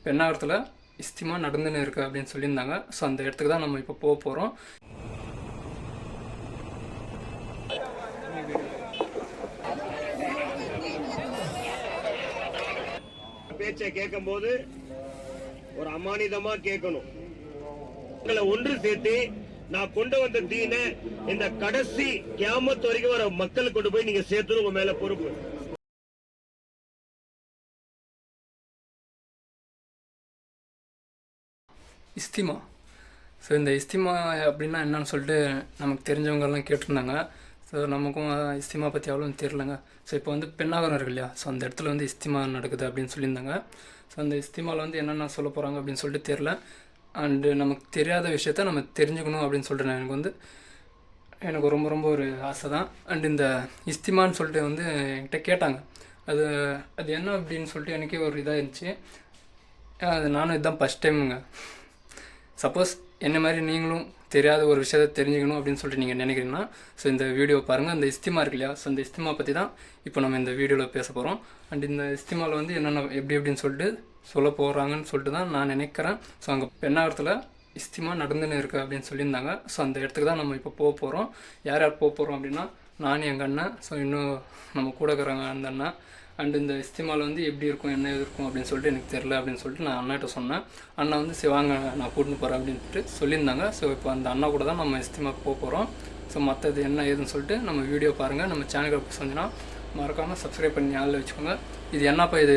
பெண்ணாகரத்தில் இஸ்திமா நடந்துன்னு இருக்குது அப்படின்னு சொல்லியிருந்தாங்க. ஸோ அந்த இடத்துக்கு தான் நம்ம இப்போ போக போகிறோம். பேச்சை கேட்கும் போது ஒரு அமானிதமா கேட்கணும். ஒன்று சேர்த்து நான் கொண்டு வந்த தீனை இந்த கடைசி கியாமத் வரைக்கும் வர மக்களுக்கு கொண்டு போய் நீங்க சேர்த்து உங்க மேல பொறுப்பு. இஸ்திமா. ஸோ இந்த இஸ்திமா அப்படின்னா என்னன்னு சொல்லிட்டு நமக்கு தெரிஞ்சவங்கெல்லாம் கேட்டிருந்தாங்க. ஸோ நமக்கும் இஸ்திமா பற்றி அவ்வளோ தெரிலங்க. ஸோ இப்போ வந்து பெண்ணாகரம் இருக்கு இல்லையா, ஸோ அந்த இடத்துல வந்து இஸ்திமா நடக்குது அப்படின்னு சொல்லியிருந்தாங்க. ஸோ அந்த இஸ்திமாவில் வந்து என்னென்ன சொல்ல போகிறாங்க அப்படின்னு சொல்லிட்டு தெரில. அண்டு நமக்கு தெரியாத விஷயத்த நம்ம தெரிஞ்சுக்கணும் அப்படின்னு சொல்லிட்டு எனக்கு ரொம்ப ரொம்ப ஒரு ஆசை தான். அண்டு இந்த இஸ்திமான்னு சொல்லிட்டு வந்து என்கிட்ட கேட்டாங்க. அது அது என்ன அப்படின்னு சொல்லிட்டு எனக்கே ஒரு இதாக இருந்துச்சு. அது நானும் இதுதான் ஃபஸ்ட் டைமுங்க. சப்போஸ் என்ன மாதிரி நீங்களும் தெரியாத ஒரு விஷயத்தை தெரிஞ்சுக்கணும் அப்படின்னு சொல்லிட்டு நீங்கள் நினைக்கிறீங்கன்னா ஸோ இந்த வீடியோ பாருங்கள். அந்த இஸ்திமா இருக்கு இல்லையா, ஸோ அந்த இஸ்திமா பற்றி தான் இப்போ நம்ம இந்த வீடியோவில் பேச போகிறோம். அண்ட் இந்த இஸ்திமாவில் வந்து என்னென்ன எப்படின்னு சொல்லிட்டு சொல்ல போகிறாங்கன்னு சொல்லிட்டு தான் நான் நினைக்கிறேன். ஸோ அங்கே பெண்ணாகரத்தில் இஸ்திமா நடந்துன்னு இருக்குது அப்படின்னு சொல்லியிருந்தாங்க. ஸோ அந்த இடத்துக்கு தான் நம்ம இப்போ போக போகிறோம். யார் யார் போக போகிறோம் அப்படின்னா நான், எங்கள் அண்ணன், ஸோ இன்னும் நம்ம கூட இருக்கிறாங்க அந்த அண்ணன். அண்டு இந்த இஸ்திமாவில் வந்து எப்படி இருக்கும் என்ன இருக்கும் அப்படின்னு சொல்லிட்டு எனக்கு தெரில அப்படின்னு சொல்லிட்டு நான் அண்ணாட்ட சொன்னேன். அண்ணா வந்து சிவாங்க நான் கூட்டின்னு போகிறேன் அப்படின்ட்டு சொல்லியிருந்தாங்க. ஸோ இப்போ அந்த அண்ணா கூட தான் நம்ம இஸ்திமாவுக்கு போக போகிறோம். ஸோ மற்றது என்ன ஏதுன்னு சொல்லிட்டு நம்ம வீடியோ பாருங்கள். நம்ம சேனலுக்கு சொன்னீங்கன்னா மறக்காமல் சப்ஸ்கிரைப் பண்ணி ஆளில் வச்சுக்கோங்க. இது என்னப்பா இது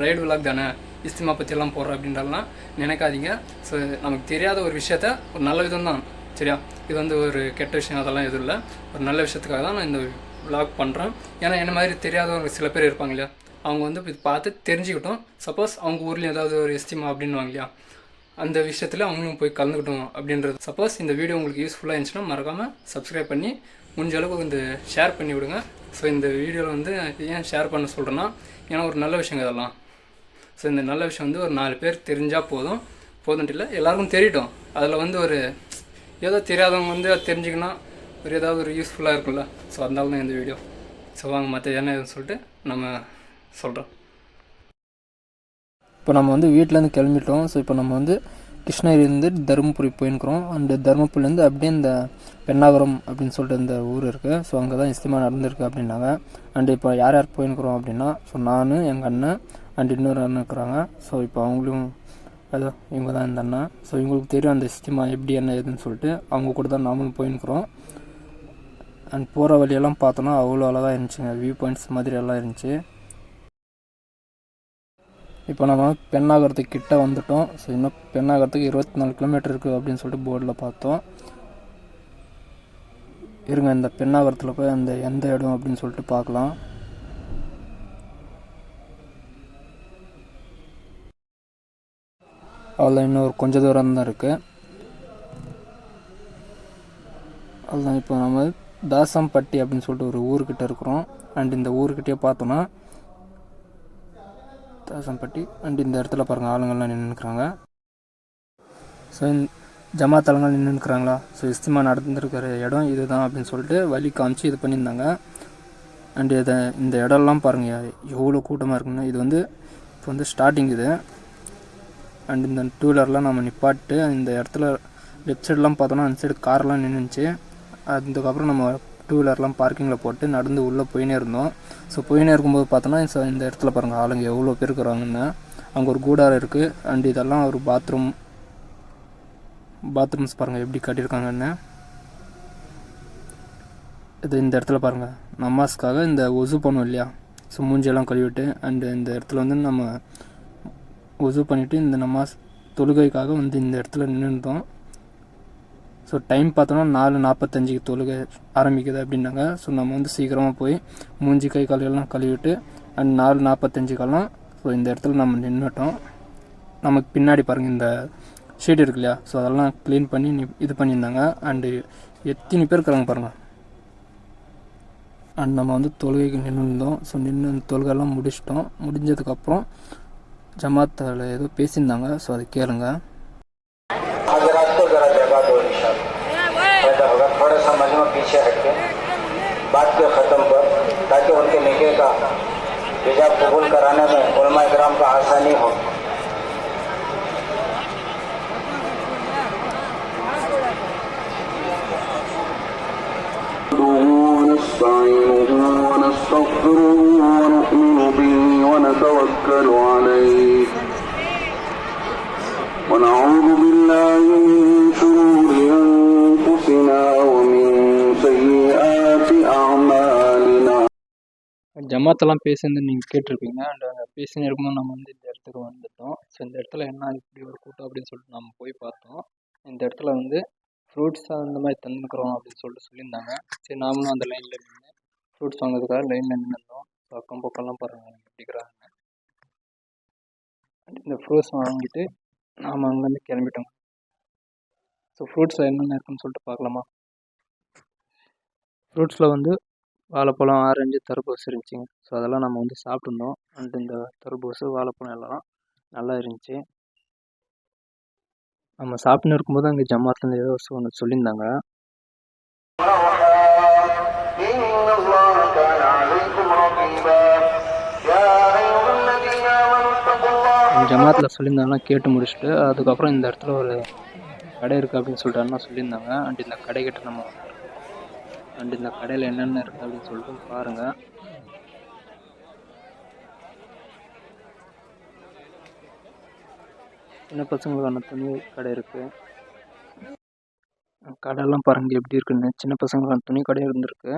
ரைடு விலாக் தானே, இஸ்திமா பற்றியெல்லாம் போடுறோம் அப்படின்றலாம் நினைக்காதீங்க. ஸோ நமக்கு தெரியாத ஒரு விஷயத்த ஒரு நல்ல விதம் தான், சரியா? இது வந்து ஒரு கெட்ட விஷயம் அதெல்லாம் எதுவும் இல்லை. ஒரு நல்ல விஷயத்துக்காக தான் நான் இந்த விலாக் பண்ணுறேன். ஏன்னா என்ன மாதிரி தெரியாதவங்க சில பேர் இருப்பாங்க இல்லையா, அவங்க வந்து இது பார்த்து தெரிஞ்சுக்கிட்டோம். சப்போஸ் அவங்க ஊர்லேயும் ஏதாவது ஒரு இஸ்திமா அப்படின்வாங்க இல்லையா, அந்த விஷயத்தில் அவங்களும் போய் கலந்துக்கிட்டோம் அப்படின்றது. சப்போஸ் இந்த வீடியோ உங்களுக்கு யூஸ்ஃபுல்லாக இருந்துச்சுன்னா மறக்காமல் சப்ஸ்கிரைப் பண்ணி முடிஞ்ச அளவுக்கு வந்து ஷேர் பண்ணி விடுங்க. ஸோ இந்த வீடியோவில் வந்து ஏன் ஷேர் பண்ண சொல்கிறேன்னா, ஏன்னா ஒரு நல்ல விஷயம் இதெல்லாம். ஸோ இந்த நல்ல விஷயம் வந்து ஒரு 4 பேர் தெரிஞ்சால் போதும்ட்டு இல்லை, எல்லாருக்கும் தெரியட்டும். அதில் வந்து ஒரு ஏதோ தெரியாதவங்க வந்து அது தெரிஞ்சுக்கணும், ஒரு ஏதாவது ஒரு யூஸ்ஃபுல்லாக இருக்கும்ல. ஸோ அதனால தான் இந்த வீடியோ. ஸோ வாங்க மற்ற என்ன எதுன்னு சொல்லிட்டு நம்ம சொல்கிறோம். இப்போ நம்ம வந்து வீட்டிலேருந்து கிளம்பிட்டோம். ஸோ இப்போ நம்ம வந்து கிருஷ்ணகிரிலேருந்து தருமபுரி போயிருக்கிறோம். அண்டு தருமபுரிலேருந்து அப்படியே இந்த பெண்ணாகரம் அப்படின்னு சொல்லிட்டு இந்த ஊர் இருக்குது. ஸோ அங்கே தான் இஸ்திமா நடந்திருக்கு அப்படின்னாங்க. அண்டு இப்போ யார் யார் போயிருக்கிறோம் அப்படின்னா, ஸோ நான், எங்கள் அண்ணன் அண்ட் இன்னொரு அண்ணன் இருக்கிறாங்க. ஸோ இப்போ அவங்களும் அதோ இவங்க தான் இந்த அண்ணா. ஸோ இவங்களுக்கு தெரியும் அந்த இஸ்திமா எப்படி என்ன ஏதுன்னு சொல்லிட்டு அவங்க கூட தான் நாமளும் போயிருக்கிறோம். அண்ட் போகிற வழியெல்லாம் பார்த்தோன்னா அவ்வளோ அழகாக இருந்துச்சுங்க, வியூ பாயிண்ட்ஸ் மாதிரி எல்லாம் இருந்துச்சு. இப்போ நம்ம பெண்ணாகரத்துக்கு கிட்ட வந்துட்டோம். ஸோ இன்னும் பெண்ணாகரத்துக்கு 24 கிலோமீட்டர் இருக்குது அப்படின்னு சொல்லிட்டு போர்டில் பார்த்தோம். இருங்க இந்த பெண்ணாகரத்தில் போய் அந்த எந்த இடம் அப்படின்னு சொல்லிட்டு பார்க்கலாம். அவ்வளோதான், இன்னும் ஒரு கொஞ்சம் தூரம் தான் இருக்குது. அதுதான் இப்போ நம்ம தாசம்பட்டி அப்படின்னு சொல்லிட்டு ஒரு ஊர்கிட்ட இருக்கிறோம். அண்ட் இந்த ஊர்கிட்டயே பார்த்தோன்னா தாசம்பட்டி. அண்ட் இந்த இடத்துல பாருங்கள் ஆளுங்கள்லாம் நின்றுக்கிறாங்க. ஸோ ஜமாத் ஆளுங்கள் நின்றுக்கிறாங்களா. ஸோ இஸ்திமா நடந்துருக்கிற இடம் இது தான் அப்படின்னு சொல்லிட்டு வழி காமிச்சு இது பண்ணியிருந்தாங்க. அண்டு இந்த இடம்லாம் பாருங்கள் எவ்வளோ கூட்டமாக இருக்குன்னு. இது வந்து இப்போ வந்து ஸ்டார்டிங் இது. அண்ட் இந்த 2 வீலர்லாம் நம்ம நிப்பாட்டு இந்த இடத்துல லெஃப்ட் சைடெலாம் பார்த்தோன்னா அந்த சைடு கார்லாம் நின்றுச்சு. அதுக்கப்புறம் நம்ம 2 வீலர்லாம் பார்க்கிங்கில் போட்டு நடந்து உள்ளே போயினே இருந்தோம். ஸோ போயினே இருக்கும்போது பார்த்தோன்னா இந்த இடத்துல பாருங்கள் ஆளுங்க எவ்வளோ பேர் இருக்கிறாங்கன்னு. அங்கே ஒரு கூடாரம் இருக்குது. அண்ட் இதெல்லாம் ஒரு பாத்ரூம்ஸ் பாருங்கள் எப்படி கட்டியிருக்காங்கன்னு. இது இந்த இடத்துல பாருங்கள் நமாஸ்க்காக இந்த ஒசு பண்ணுவோம் இல்லையா, ஸோ மூஞ்சியெல்லாம் கழுவிட்டு அண்டு இந்த இடத்துல வந்து நம்ம ஒசு பண்ணிவிட்டு இந்த நமாஸ் தொழுகைக்காக வந்து இந்த இடத்துல நின்றுட்டோம். ஸோ டைம் பார்த்தோன்னா 4:45 தொழுகை ஆரம்பிக்குது அப்படின்னாங்க. ஸோ நம்ம வந்து சீக்கிரமாக போய் மூஞ்சி கை காலையெல்லாம் கழுவிட்டு அண்ட் 4:45 ஸோ இந்த இடத்துல நம்ம நின்றுட்டோம். நமக்கு பின்னாடி பாருங்கள் இந்த ஷீட் இருக்கு இல்லையா, ஸோ அதெல்லாம் க்ளீன் பண்ணி இது பண்ணியிருந்தாங்க. அண்டு எத்தனை பேர் இருக்கிறாங்க பாருங்கள். அண்ட் நம்ம வந்து தொழுகைக்கு நின்றுருந்தோம். ஸோ நின்று தொழுகைலாம் முடிச்சிட்டோம். முடிஞ்சதுக்கப்புறம் ஜமாத்தில் ஏதோ பேசியிருந்தாங்க. ஸோ அது கேளுங்க. थोड़ा सा मजमा पीछे हटके बात को ख़त्म कर ताकि उनके निके का हिजाब कबूल कराने में उलमा इकराम का आसानी हो। ونستغفره ونؤمن به ونتوكل عليه ونعوذ بالله من شرور أنفسنا ومن سيئات أعمالنا. ஜமாத்தெல்லாம் பேசுனது நீங்கள் கேட்டிருப்பீங்க. அண்ட் பேசினே இருக்கும்போது நம்ம வந்து இந்த இடத்துக்கு வந்துட்டோம். ஸோ இந்த இடத்துல என்ன இப்படி ஒரு கூட்டம் அப்படின்னு சொல்லிட்டு நம்ம போய் பார்த்தோம். இந்த இடத்துல வந்து ஃப்ரூட்ஸ் அந்த மாதிரி தந்துக்கிறோம் அப்படின்னு சொல்லிட்டு சொல்லியிருந்தாங்க. சரி நாமளும் அந்த லைனில் நின்று ஃப்ரூட்ஸ் வாங்குறதுக்காக லைனில் நின்றுருந்தோம். ஸோ அக்கம் பக்கம்லாம் பாருங்கள் எப்படிக்கிறாங்க. இந்த ஃப்ரூட்ஸ் வாங்கிட்டு நாம் அங்கேருந்து கிளம்பிட்டோம். ஸோ ஃப்ரூட்ஸில் என்னென்ன இருக்குன்னு சொல்லிட்டு பார்க்கலாமா? ஃப்ரூட்ஸில் வந்து வாழைப்பழம், ஆரஞ்சு, தர்பூசு இருந்துச்சுங்க. ஸோ அதெல்லாம் நம்ம வந்து சாப்பிட்ருந்தோம். அண்ட் இந்த தர்பூசு, வாழைப்பழம் எல்லாம் நல்லா இருந்துச்சு. நம்ம சாப்பிட்னு இருக்கும்போது அங்கே ஜமாத்துலேருந்து ஏதோ ஒன்று சொல்லியிருந்தாங்க. ஜமாத்தில் சொல்லியிருந்தாங்கன்னா கேட்டு முடிச்சுட்டு அதுக்கப்புறம் இந்த இடத்துல ஒரு கடை இருக்குது அப்படின்னு சொல்லிட்டு அண்ணா சொல்லியிருந்தாங்க. அண்ட் இந்த கடைக்கிட்ட நம்ம அண்ட் இந்த கடையில் என்னென்ன இருக்குது அப்படின்னு சொல்லிட்டு பாருங்கள். சின்ன பசங்களுக்கான துணி கடை இருக்குது. கடையெல்லாம் பாருங்கள் எப்படி இருக்குன்னு. சின்ன பசங்களுக்கான துணி கடை இருந்திருக்கு.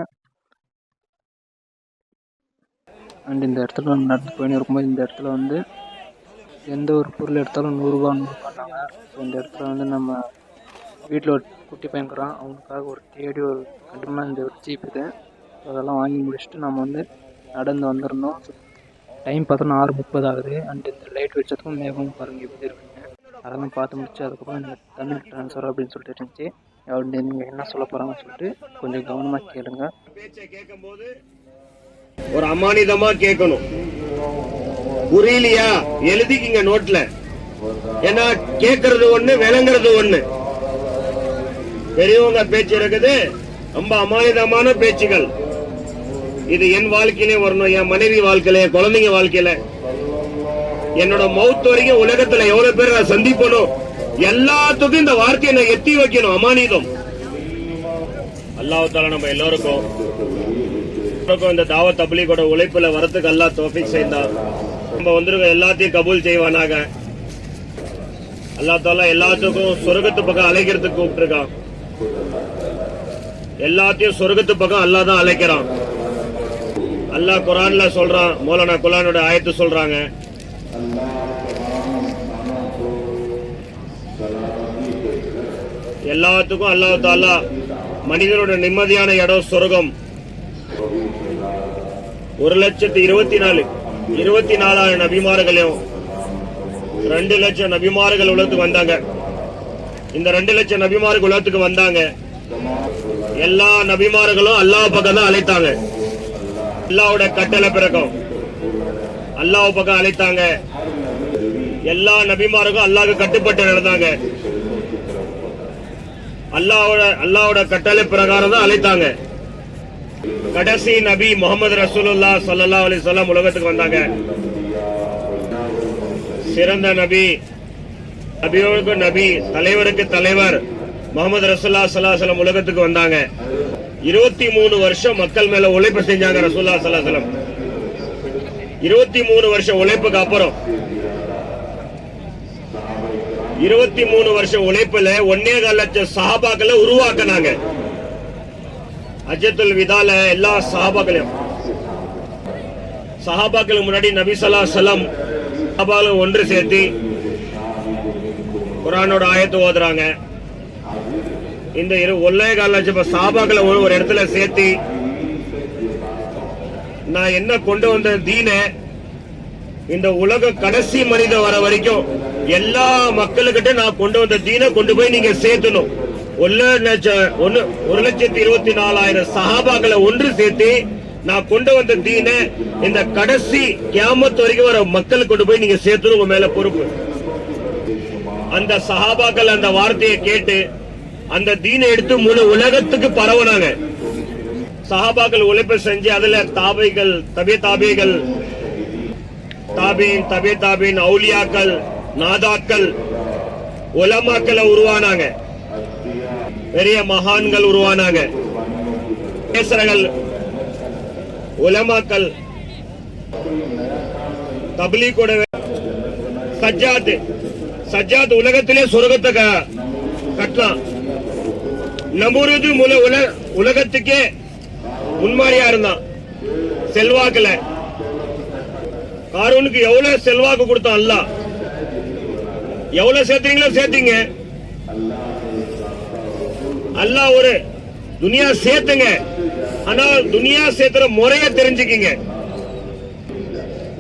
அண்ட் இந்த இடத்துல நடந்து போயின்னு இருக்கும்போது இந்த இடத்துல வந்து எந்த ஒரு பொருள் எடுத்தாலும் 100 ரூபா பண்ணாங்க. ஸோ இந்த இடத்துல வந்து நம்ம வீட்டில் ஒரு குட்டி பையன்கிறான், அவனுக்காக ஒரு தேடி ஒரு கண்டிப்பாக இந்த ஒரு சீப் இது. அதெல்லாம் வாங்கி முடிச்சுட்டு நம்ம வந்து நடந்து வந்துருந்தோம். டைம் பார்த்தோன்னா 6:30 ஆகுது. அண்ட் இந்த லைட் வச்சதுக்கும் மேகம் பாருங்கள் எப்படி இருக்குங்க. அதெல்லாம் பார்த்து முடிச்சு அதுக்கப்புறம் இந்த தமிழ் ட்ரான்ஸ்ஃபர் அப்படின்னு சொல்லிட்டு இருந்துச்சு. அப்படி நீங்கள் என்ன சொல்ல போகிறாங்கன்னு சொல்லிட்டு கொஞ்சம் கவனமாக கேளுங்க. பேச்சை கேட்கும்போது ஒரு அமானிதமா கேட்கணும். புரியலையா எழுதிக்கிங்க நோட்ல. ஏன்னா கேட்கறது ஒண்ணு, விளங்குறது ஒண்ணு. பெரியவங்க பேச்சு இருக்குது, ரொம்ப அமானிதமான பேச்சுகள். இது என் வாழ்க்கையிலே வரணும், என் மனைவி வாழ்க்கையில, என் குழந்தைங்க வாழ்க்கையில, என்னோட மவுத் வரைக்கும் உலகத்துல எவ்வளவு பேர் நான் சந்திப்பனும் எல்லாத்துக்கும் இந்த வார்த்தையை நான் எத்தி வைக்கணும். அமானிதம். அல்லாஹ் தஆலா நம்ம எல்லாருக்கும் இந்த தாவத் தப்லீகோட உழைப்புல வரத்துக்கு அல்லாஹ் தௌஃபீக் செய்தான். நம்ம வந்திருக்க எல்லாத்தையும் கபூல் செய்வானாக. அல்லாஹ் தஆலா எல்லாத்துக்கும் சொர்க்கத்து பக்கம் அழைக்கிறதுக்கு கூப்பிட்டுருக்கான். எல்லாத்தையும் சொர்க்கத்து பக்கம் அல்லாஹ் தான் அழைக்கிறான். அல்லாஹ் குர்ஆன்ல சொல்றான். மௌலானா குர்ஆனோட ஆயத்து சொல்றாங்க, எல்லாத்துக்கும் அல்லாஹ் தஆலா மனிதனோட நிம்மதியான இடம் சொர்க்கம். 1,24,000 நபிமார்களையும் 2 லட்சம் நபிமார்கள் உலகத்துக்கு வந்தாங்க. இந்த 2 லட்சம் நபிமார்கள் உலகத்துக்கு வந்தாங்க. எல்லா நபிமார்களும் அல்லாஹ் பக்கம் தான் அழைத்தாங்க. அல்லாஹ்வோட கட்டளை பிறக்கும் அல்லாஹ் பக்கம் அழைத்தாங்க. எல்லா நபிமார்களும் அல்லாஹ்வுக்கு கட்டுப்பட்டு நடந்தாங்க. அல்லாஹ்வோட கட்டளை பிரகாரம் தான் அழைத்தாங்க. கடைசி நபி முஹம்மது ரசூலுல்லாஹ் ஸல்லல்லாஹு அலைஹி வஸல்லம் உலகத்துக்கு வந்தாங்க. சிறந்த நபி, நபியோருக்கு நபி, தலைவருக்கு தலைவர் முஹம்மது ரசூலுல்லாஹ் ஸல்லல்லாஹு அலைஹி வஸல்லம் உலகத்துக்கு வந்தாங்க. 23 வருஷம் மக்கள் மேல உழைப்பு செஞ்சாங்க ரசூலுல்லாஹ் ஸல்லல்லாஹு அலைஹி வஸல்லம். 23 வருஷம் உழைப்புக்கு அப்புறம் 23 வருஷம் உழைப்புல 1.25 லட்சம் சஹாபாக்களை உருவாக்குனாங்க. ஹஜ்ஜத்துல் விதால எல்லா சஹாபாக்களுக்கு முன்னாடி நபி ஸல்லல்லாஹு அலைஹி வஸல்லம் சஹாபாக்களை ஒன்று சேர்த்து குர்ஆனோட ஆயத்து ஓதுறாங்க. இந்த 1.25 லட்சம் சஹாபாக்களை ஒரு இடத்துல சேர்த்து நான் என்ன கொண்டு வந்த தீன இந்த உலக கடைசி மனித வர வரைக்கும் எல்லா மக்களுக்கிட்ட நான் கொண்டு வந்த தீன கொண்டு போய் நீங்க சேர்த்தணும். 1,24,000 சஹாபாக்களை ஒன்று சேர்த்து நான் கொண்டு வந்த தீன இந்த கடைசி கியாமத் வரைக்கும் வர மக்களுக்கு கொண்டு போய் நீங்க சேர்த்தணும். உங்க மேல பொறுப்பு. அந்த சஹாபாக்கள் அந்த வார்த்தையை கேட்டு அந்த தீனை எடுத்து முழு உலகத்துக்கு பரவனாங்க. சஹாபாக்கள் உழைப்பு செஞ்சு அதுல தாபிகள், தாபிகள், தாபீன், அவுலியாக்கள், நாதாக்கள், உலமாக்களை உருவானாங்க. பெரிய மகான்கள் உருவானாங்க. பேசுறகள் உலமாக்கள் தப்லீகோட சஜ்ஜாத் உலகத்திலே சொர்க்கத்தை கட்டலாம். நமுருது உலகத்துக்கே முன்மாதிரியா இருந்தான் செல்வாக்குல. காரூனுக்கு எவ்வளவு செல்வாக்கு கொடுத்தான் அல்லாஹ். எவ்வளவு சேர்த்தீங்களோ சேர்த்தீங்க. அல்லாஹ் ஒரு துனியா சேர்த்துங்க, ஆனா துனியா சேர்த்துற முறைய தெரிஞ்சுக்கிங்க.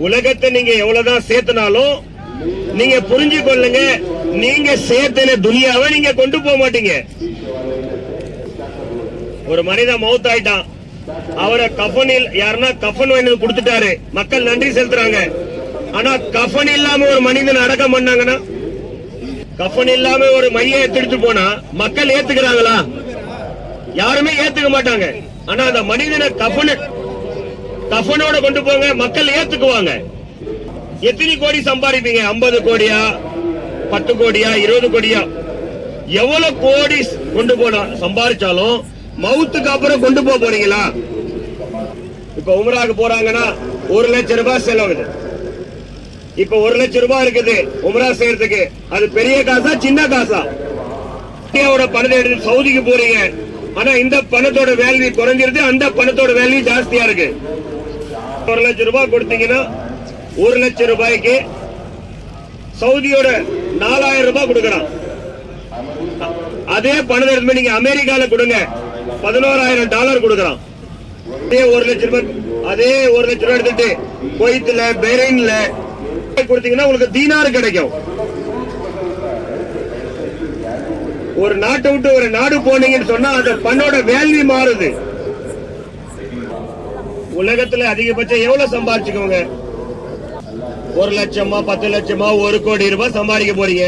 உலகத்தை நீங்க எவ்வளவுதான் சேர்த்தனாலும் நீங்க புரிஞ்சு கொள்ளுங்க, நீங்க சேர்த்தன துனியாவை நீங்க கொண்டு போக மாட்டீங்க. ஒரு மனிதன் மௌத் ஆயிட்டான், அவரை கஃனில் யாருன்னா கஃன் வாங்கி கொடுத்துட்டாரு, மக்கள் நன்றி செலுத்துறாங்க. ஆனா கஃன் இல்லாம ஒரு மனிதன் அடக்கம் பண்ணாங்கன்னா, கஃன் இல்லாம ஒரு மைய எடுத்துட்டு போனா மக்கள் ஏத்துக்கிறாங்களா? யாருமே ஏத்துக்க மாட்டாங்க. ஆனா அந்த மனிதனை கஃனோட கொண்டு போங்க, மக்கள் ஏத்துக்குவாங்க. எத்தனை கோடி சம்பாதிப்பீங்க? 50 கோடியா, 10 கோடியா, 20 கோடியா, எவ்வளவு கோடி கொண்டு போனா சம்பாதிச்சாலும் மவுத்துக்கு அப்புறம் கொண்டு போறீங்களா? இப்ப உம்ராக்கு போறாங்கன்னா 1 லட்சம் ரூபாய் செலவுது. இப்ப 1 லட்சம் ரூபாய் இருக்குது உம்ரா செய்யறதுக்கு. அது பெரிய காசா சின்ன காசா? இந்தியாவோட பணத்தை எடுத்து சவுதிக்கு போறீங்க, ஆனா இந்த பணத்தோட வேல்யூ குறைஞ்சிருது, அந்த பணத்தோட வேல்யூ ஜாஸ்தியா இருக்கு. 1 லட்சம் ரூபாய் கொடுத்தீங்கன்னா 1 லட்சம் ரூபாய்க்கு சவுதியோட 4000 ரூபாய் கொடுக்கறான். அதே பணத்தை நீங்க அமெரிக்கால கொடுங்க, $11,000 கொடுக்கறான். அதே 1 லட்சம் ரூபாய் எடுத்துட்டு குவைத்ல பஹ்ரைன்ல கொடுத்தீங்கன்னா உங்களுக்கு தீனார் கிடைக்கும். ஒரு நாட்டை விட்டு ஒரு நாடு போனீங்கன்னு சொன்னா அந்த பண்ணோட வேல்யூ மாறுது. உலகத்துல அதிகபட்சம் எவ்வளவு சம்பாதிச்சுக்கோங்க? 1 லட்சமா 10 லட்சமா 1 கோடி ரூபாய் சம்பாதிக்க போறீங்க.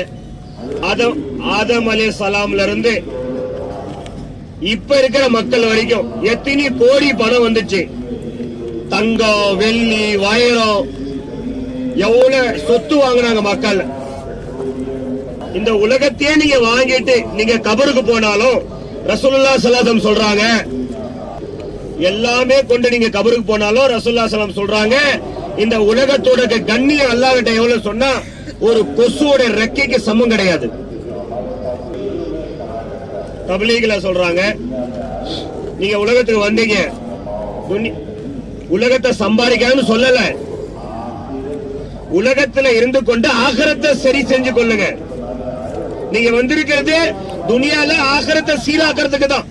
ஆதம் அலைஹிஸ்ஸலாம்ல இருந்து இப்ப இருக்கிற மக்கள் வரைக்கும் எத்தனை கோடி பணம் வந்துச்சு. தங்கம், வெள்ளி, வைரம், எவ்வளவு சொத்து வாங்கினாங்க மக்கள். இந்த உலகத்தையே நீங்க வாங்கிட்டு நீங்க கபருக்கு போனாலும் ரசூலுல்லாஹி ஸல்லல்லாஹு அலைஹி வஸல்லம் சொல்றாங்க, எல்லாமே கொண்டு நீங்க கபருக்கு போனாலும் ரசூலுல்லாஹி ஸல்லல்லாஹு அலைஹி வஸல்லம் சொல்றாங்க, இந்த உலகத்தோட கண்ணியம் அல்லாஹ் கிட்ட எவ்வளவு சொன்னா ஒரு கொசுவோட ரெக்கைக்கு சமம் கிடையாது. தப்லீக்ல சொல்றாங்க, நீங்க உலகத்துக்கு வந்தீங்க, உலகத்தை சம்பாதிக்காதுன்னு சொல்லல, உலகத்துல இருந்து கொண்டு ஆகிரத்தை சரி செஞ்சு கொள்ளுங்க. நீங்க வந்திருக்கிறது துனியால ஆகிரத்தை சீராக்கிறதுக்கு தான்.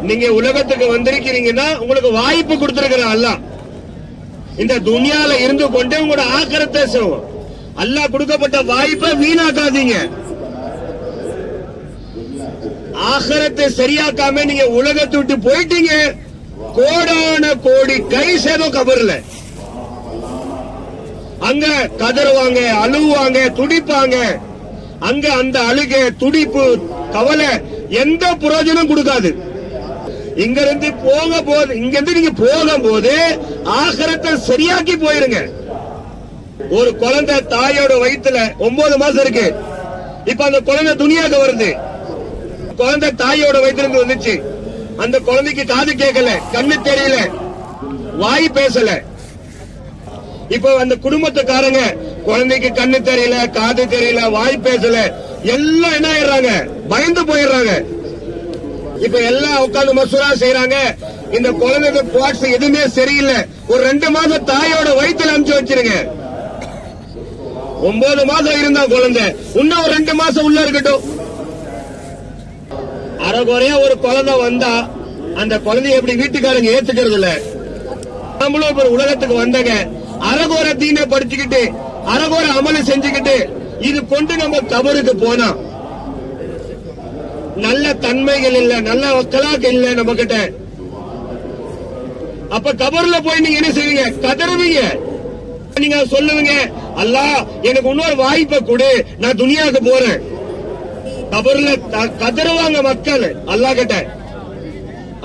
நீங்க உலகத்துக்கு வந்திருக்கிறீங்கன்னா உங்களுக்கு வாய்ப்பு கொடுத்திருக்கிறான் அல்லாஹ். இந்த துனியால இருந்து கொண்டு உங்களோட ஆகிரத்தை செய்வோம். அல்லாஹ் கொடுக்கப்பட்ட வாய்ப்பை வீணாக்காதீங்க. ஆகிரத்தை சரியாக்காம நீங்க உலகத்தை விட்டு போயிட்டீங்க, கோடான கோடி கை சேதம் கபர்ல. அங்க கதறுவாங்க, அழுவாங்க, துடிப்பாங்க. அங்க அந்த அழுகை, துடிப்பு, கவலை எந்த பிரயோஜனம் கொடுக்காது. இங்க இருந்து நீங்க போகும்போது ஆகிரத்தை சரியாக்கி போயிருங்க. ஒரு குழந்தை தாயோட வயிற்றுல 9 மாசம் இருக்கு. இப்ப அந்த குழந்தை துனியாக்கு வருது. குழந்தை தாயோட வயிற்றுல இருந்து வந்துச்சு. அந்த குழந்தைக்கு காது கேட்கல, கண்ணு தெரியல, வாய் பேசல. இப்ப அந்த குடும்பத்துக்காரங்க குழந்தைக்கு கண்ணு தெரியல, காது தெரியல, வாய் பேசல, எல்லாம் என்ன ஆயிடுறாங்க? பயந்து போயிடுறாங்க. இப்ப எல்லாம் உட்கார்ந்து மசூரா செய்யறாங்க. இந்த குழந்தைக்கு பார்ட்ஸ் எதுவுமே சரியில்லை. ஒரு 2 மாசம் தாயோட வயிற்றுல அனுப்பிச்சு வச்சிருங்க. 9 மாசம் இருந்தா குழந்தை, இன்னும் ஒரு 2 மாசம் உள்ள இருக்கட்டும். அரைகுறையா ஒரு குழந்தை வந்தா அந்த குழந்தைய எப்படி வீட்டுக்காரங்க ஏத்துக்கிறது இல்ல. நம்மளும் இப்ப உலகத்துக்கு வந்தங்க, அரைகுறை தீனை படிச்சுக்கிட்டு அரைகுறை அமல செஞ்சுக்கிட்டு இது கொண்டு நம்ம கபருக்கு போனா நல்ல தன்மைகள் இல்ல, நல்ல வக்கலாக்கு இல்ல நம்ம கிட்ட. அப்ப கபர்ல போய் நீங்க என்ன செய்வீங்க? கதறுவீங்க. நீங்க சொல்லுவீங்க, அல்லாஹ் எனக்கு இன்னொரு வாய்ப்பை கொடு, நான் துனியாவுக்கு போறேன். கபர்ல கதறுவாங்க மக்கள் அல்லாஹ் கிட்ட.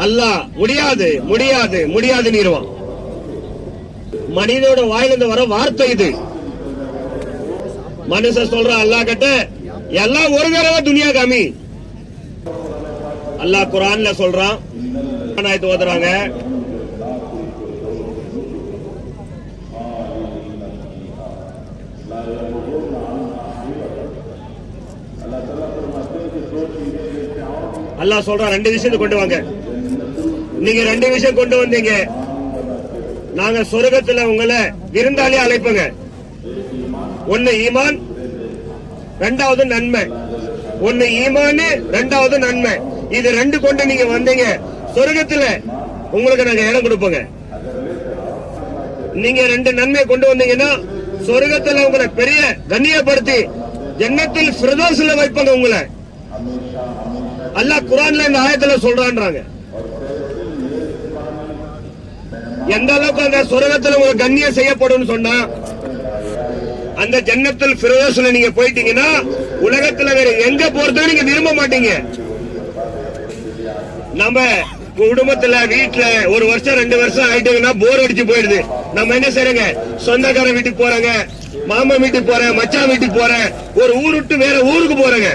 அல்லாஹ் முடியாது முடியாது முடியாது நீருவான். மனிதோட வாயிலிருந்து வர வார்த்தை இது. மனுஷன் சொல்ற அல்லாஹ் கிட்ட, எல்லாம் ஒரு தடவை துனியா காமி. அல்லாஹ் குர்ஆன்ல சொல்றான், ஆயத்து ஓதுறாங்க. அல்லாஹ் சொல்றான் 2 விஷயத்தை கொண்டு வாங்க. நீங்க 2 விஷயம் கொண்டு வந்தீங்க, நாங்க சொர்க்கத்துல உங்களை விருந்தாளி அழைப்பங்க. ஒன்னு ஈமான், 2வது நன்மை. ஒன்னு ஈமான், 2வது நன்மை. இது 2 கொண்டு நீங்க வந்தீங்க, சொர்க்கத்துல உங்களுக்கு நாங்க இடம் கொடுப்போங்க. நீங்க 2 நன்மை கொண்டு வந்தீங்கன்னா சொர்க்கத்துல உங்களை பெரிய கண்ணியப்படுத்தி ஜன்னத்துல் ஃபிர்தௌஸ்ல வைப்பாங்க உங்களை. அல்லாஹ் குர்ஆன்ல இந்த ஆயத்துல சொல்றான்றாங்க. எந்த அளவுக்கு அந்த சொர்க்கத்துல உங்களுக்கு கண்ணியம் செய்யப்படும் சொன்னா, அந்த ஜன்னத்துல் ஃபிர்தௌஸ்ல நீங்க போயிட்டீங்கன்னா உலகத்துல வேற எங்க போறதுன்னு நீங்க விரும்ப மாட்டீங்க. நம்ம குடும்பத்துல வீட்டுல 1 வருஷம் 2 வருஷம் ஆயிட்டீங்கன்னா போர் அடிச்சு போயிடுது. நம்ம என்ன செய்யறோங்க, சொந்தக்காரன் வீட்டுக்கு போறாங்க, மாமா வீட்டுக்கு போறேன், மச்சான் வீட்டுக்கு போறேன், ஒரு ஊர் விட்டு வேற ஊருக்கு போறேங்க.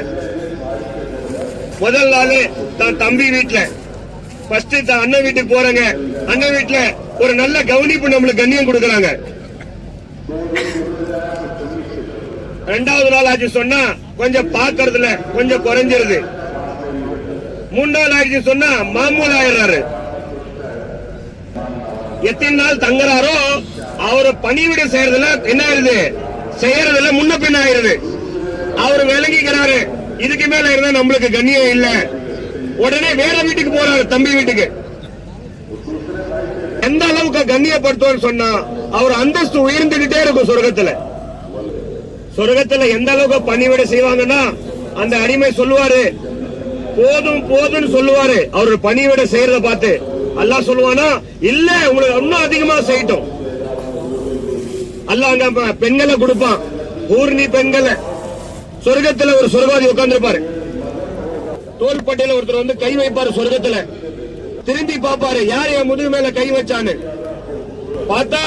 முதல் நாள் தான் தம்பி வீட்டுல, ஃபர்ஸ்ட் தான் அண்ணன் வீட்டுக்கு போறேங்க. அண்ணன் வீட்டுல ஒரு நல்ல கவனிப்பு நம்மளுக்கு கண்ணியம் கொடுக்கறாங்க. 2வது நாள் ஆச்சு சொன்னா கொஞ்சம் பாக்குறதுல கொஞ்சம் குறைஞ்சிருது. 3வது ஆயிடுச்சு சொன்னா மாமூல் ஆயிடுறாரு. எத்தனை நாள் தங்குறாரோ அவரு பணிவிட செய்யறதுல என்ன ஆயிருது, செய்யறதுல முன்ன பின்ன ஆயிருது. அவரு விளங்கிக்கிறாரு, இதுக்கு மேல இருந்தா நம்மளுக்கு கண்ணியம் இல்ல. உடனே வேற வீட்டுக்கு போறாரு, தம்பி வீட்டுக்கு. எந்த அளவுக்கு கண்ணியப்படுத்துவோம் சொன்னா அவர் அந்தஸ்து உயர்ந்துகிட்டே இருக்கும் சொர்க்கத்துல. சொர்க்கத்துல எந்த அளவுக்கு பணிவிட செய்வாங்கன்னா அந்த அடிமை சொல்லுவாரு, போதும் போதும்னு சொல்லுவாரு. அவரு பணிவிட செய்யறத பார்த்து அல்லாஹ் சொல்லுவானா, இல்ல உங்களுக்கு இன்னும் அதிகமா செய்யட்டும். அல்லாஹ் அங்க பெண்களை கொடுப்பான், ஊர்ணி பெண்களை. சொர்க்கத்துல ஒரு சொர்க்கவாதி உட்கார்ந்துருப்பாரு, தோள்பட்டையில ஒருத்தர் வந்து கை வைப்பாரு. சொர்க்கத்துல திரும்பி பாப்பாரு, யார் என் முதுகு மேல கை வச்சான்னு. பார்த்தா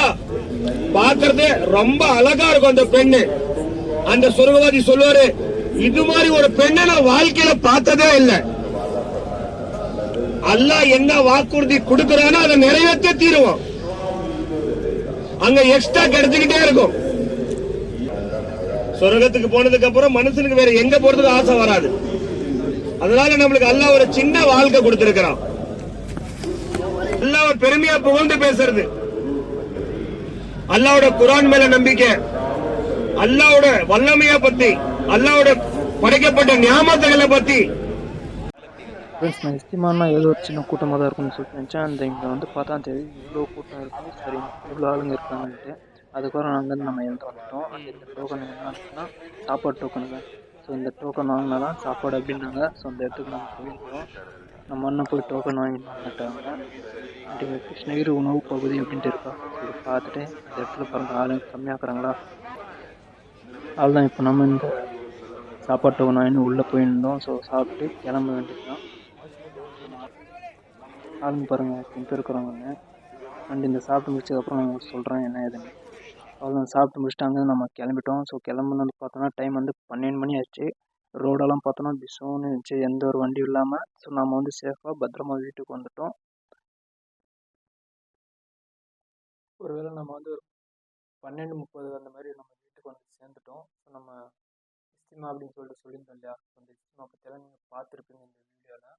பாக்குறது ரொம்ப அழகா இருக்கும் அந்த பெண்ணு. அந்த சொர்க்கவாதி சொல்லுவாரு, இது மாதிரி ஒரு பெண்ணை நான் வாழ்க்கையில பார்த்ததே இல்ல. அல்லாஹ் என்ன வாக்குறுதி கொடுக்கறானோ அதை நிறைவேற்ற தீருவோம். அங்க எக்ஸ்ட்ரா கிடைச்சுக்கிட்டே இருக்கும். சொர்க்கத்துக்கு போனதுக்கு அப்புறம் மனுஷனுக்கு வேற எங்க போறதுக்கு ஆசை வராது. அதனால நம்மளுக்கு அல்லாஹ் ஒரு சின்ன வாழ்க்கை கொடுத்திருக்கிறான். அல்லாஹ் பெருமையா புகழ்ந்து பேசுறது, அல்லாஹ்வோட குர்ஆன் மேல நம்பிக்கை, அல்லாஹ்வோட வல்லமைய பத்தி, அல்லாஹ்வோட படைக்கப்பட்ட நியாமத்துகளை பத்தி. ஃப்ரெண்ட்ஸ், நான் இஸ்திமானா ஏதோ ஒரு சின்ன கூட்டமாக தான் இருக்கும்னு சொல்லிட்டு நினச்சேன். அந்த இங்கே வந்து பார்த்தா தெரியும் இவ்வளோ கூட்டம் இருக்குது, சரி இவ்வளோ ஆளுங்க இருக்காங்கன்ட்டு. அதுக்கப்புறம் அங்கேருந்து நம்ம எழுந்து வந்துட்டோம். அந்த இந்த டோக்கன் என்னன்னா சாப்பாடு டோக்கனுங்க. ஸோ இந்த டோக்கன் வாங்கினா தான் சாப்பாடு அப்படின்னாங்க. ஸோ அந்த இடத்துக்கு நாங்கள் போயிருக்கிறோம். நம்ம அண்ணன் போய் டோக்கன் வாங்கிட்டு வந்துட்டாங்க. அப்படிங்க கிருஷ்ணகிரி உணவு பகுதி அப்படின்ட்டு இருக்கா. சரி பார்த்துட்டு அந்த இடத்துல பாருங்கள் ஆளுங்க கம்மியாக்குறாங்களா. அதுதான் இப்போ நம்ம இந்த சாப்பாடு டோக்கன் வாங்கிட்டு உள்ளே போயிருந்தோம். ஸோ சாப்பிட்டு கிளம்ப வேண்டியதுதான். ஆளுங்க பாருங்கள் எங்கே இருக்கிறவங்க. அண்ட் இந்த சாப்பிட்டு முடிச்சதுக்கப்புறம் நான் உங்களுக்கு சொல்கிறேன் என்ன ஏதுன்னு. அவ்வளோ சாப்பிட்டு முடிச்சுட்டாங்க, நம்ம கிளம்பிட்டோம். ஸோ கிளம்புனது பார்த்தோன்னா டைம் வந்து 12 மணி ஆச்சு. ரோடெல்லாம் பார்த்தோன்னா பிஸோன்னு இருந்துச்சு, எந்த ஒரு வண்டியும் இல்லாமல். ஸோ நம்ம வந்து சேஃபாக பத்திரமா வீட்டுக்கு வந்துட்டோம். ஒருவேளை நம்ம வந்து 12:30 அந்த மாதிரி நம்ம வீட்டுக்கு வந்து சேர்ந்துட்டோம். ஸோ நம்ம இஸ்திமா அப்படின்னு சொல்லியிருந்தோம் இல்லையா. அந்த இஸ்திமா பற்றியெல்லாம் நீங்கள் பார்த்துருப்பீங்க இந்த வீடியோவில்.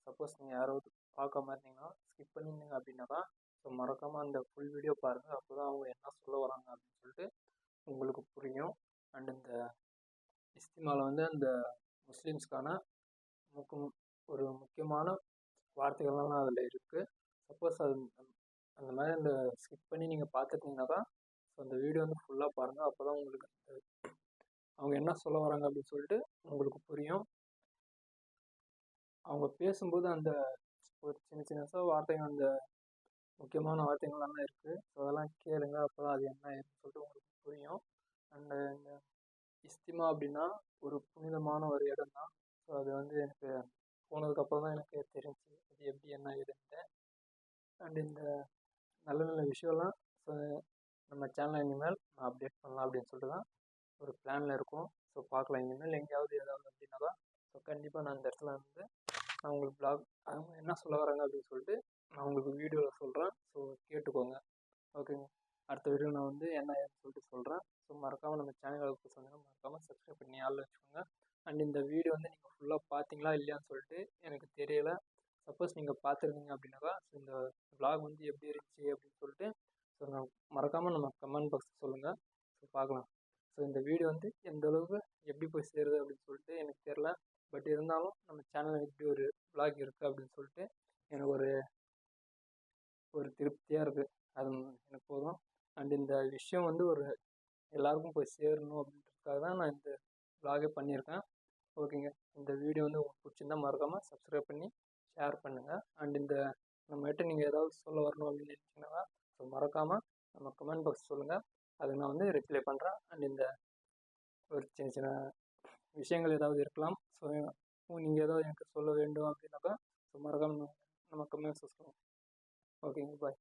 சப்போஸ் நீங்கள் யாராவது பார்க்காம இருந்தீங்கன்னா ஸ்கிப் பண்ணியிருந்தீங்க அப்படின்னாக்கா ஸோ மறக்காமல் அந்த ஃபுல் வீடியோ பாருங்கள். அப்போ தான் அவங்க என்ன சொல்ல வராங்க அப்படின்னு சொல்லிட்டு உங்களுக்கு புரியும். அண்ட் இந்த இஸ்திமாவில் வந்து அந்த முஸ்லீம்ஸ்க்கான ஒரு முக்கியமான வார்த்தைகள்லாம் அதில் இருக்குது. சப்போஸ் அது அந்த மாதிரி அந்த ஸ்கிப் பண்ணி நீங்கள் பார்த்துட்டிங்கனாக்கா ஸோ அந்த வீடியோ வந்து ஃபுல்லாக பாருங்கள். அப்போ தான் உங்களுக்கு அவங்க என்ன சொல்ல வராங்க அப்படின்னு சொல்லிட்டு உங்களுக்கு புரியும். அவங்க பேசும்போது அந்த ஒரு சின்ன சின்ன வார்த்தைகள், அந்த முக்கியமான வார்த்தைகள்லாம் இருக்குது. ஸோ அதெல்லாம் கேளுங்க, அப்போ தான் அது என்ன ஏதுன்னு சொல்லிட்டு உங்களுக்கு புரியும். அண்டு இந்த இஸ்திமா அப்படின்னா ஒரு புனிதமான ஒரு இடம் தான். ஸோ அது வந்து எனக்கு போனதுக்கப்புறம் தான் எனக்கு தெரிஞ்சு அது எப்படி என்ன ஏதுன்ட்டு. அண்ட் இந்த நல்ல நல்ல விஷயம்லாம் ஸோ நம்ம சேனலில் இனிமேல் நான் அப்டேட் பண்ணலாம் அப்படின்னு சொல்லிட்டு தான் ஒரு பிளானில் இருக்கும். ஸோ பார்க்கலாம், இனிமேல் எங்கேயாவது ஏதாவது அப்படின்னாக்கா ஸோ கண்டிப்பாக நான் அந்த இடத்துல வந்து நான் உங்களுக்கு அவங்க என்ன சொல்ல வராங்க அப்படின்னு சொல்லிட்டு நான் உங்களுக்கு வீடியோவில் சொல்கிறேன். ஸோ கேட்டுக்கோங்க. ஓகேங்க. அடுத்த வீடியோ நான் வந்து என்ன ஏதுன்னு சொல்லிட்டு சொல்கிறேன். ஸோ மறக்காமல் நம்ம சேனலுக்கு சொன்னீங்கன்னா மறக்காமல் சப்ஸ்கிரைப் பண்ணி ஆளில் வச்சுக்கோங்க. அண்ட் இந்த வீடியோ வந்து நீங்கள் ஃபுல்லாக பார்த்தீங்களா இல்லையான்னு சொல்லிட்டு எனக்கு தெரியலை. சப்போஸ் நீங்கள் பார்த்துருந்தீங்க அப்படின்னாக்கா ஸோ இந்த vlog வந்து எப்படி இருந்துச்சு அப்படின்னு சொல்லிட்டு ஸோ நான் மறக்காமல் நம்ம கமெண்ட் பாக்ஸில் சொல்லுங்கள். ஸோ பார்க்கலாம். ஸோ இந்த வீடியோ வந்து எந்த அளவுக்கு எப்படி போய் சேருது அப்படின்னு சொல்லிட்டு எனக்கு தெரில. பட் இருந்தாலும் நம்ம சேனலில் இப்படி ஒரு vlog இருக்குது அப்படின்னு சொல்லிட்டு எனக்கு ஒரு திருப்தியாக இருக்குது. அது எனக்கு போதும். அண்ட் இந்த விஷயம் வந்து எல்லாருக்கும் போய் சேரணும் அப்படின்றதுக்காக தான் நான் இந்த vlog பண்ணியிருக்கேன். ஓகேங்க. இந்த வீடியோ வந்து உங்களுக்கு பிடிச்சிருந்தா மறக்காமல் சப்ஸ்கிரைப் பண்ணி ஷேர் பண்ணுங்கள். அண்ட் இந்த நம்மகிட்ட நீங்கள் ஏதாவது சொல்ல வரணும் அப்படின்னு நினச்சிங்கன்னா ஸோ மறக்காமல் நம்ம கமெண்ட் பாக்ஸ் சொல்லுங்கள். அதுக்கு நான் வந்து ரிப்ளை பண்ணுறேன். அண்ட் இந்த ஒரு சின்ன சின்ன விஷயங்கள் ஏதாவது இருக்கலாம். ஸோ நீங்கள் ஏதாவது எனக்கு சொல்ல வேண்டும் அப்படின்னாக்கா ஸோ மறக்காமல் நம்ம கமெண்ட்ஸ் சொல்லுங்கள். ஓகேங்க. பாய்.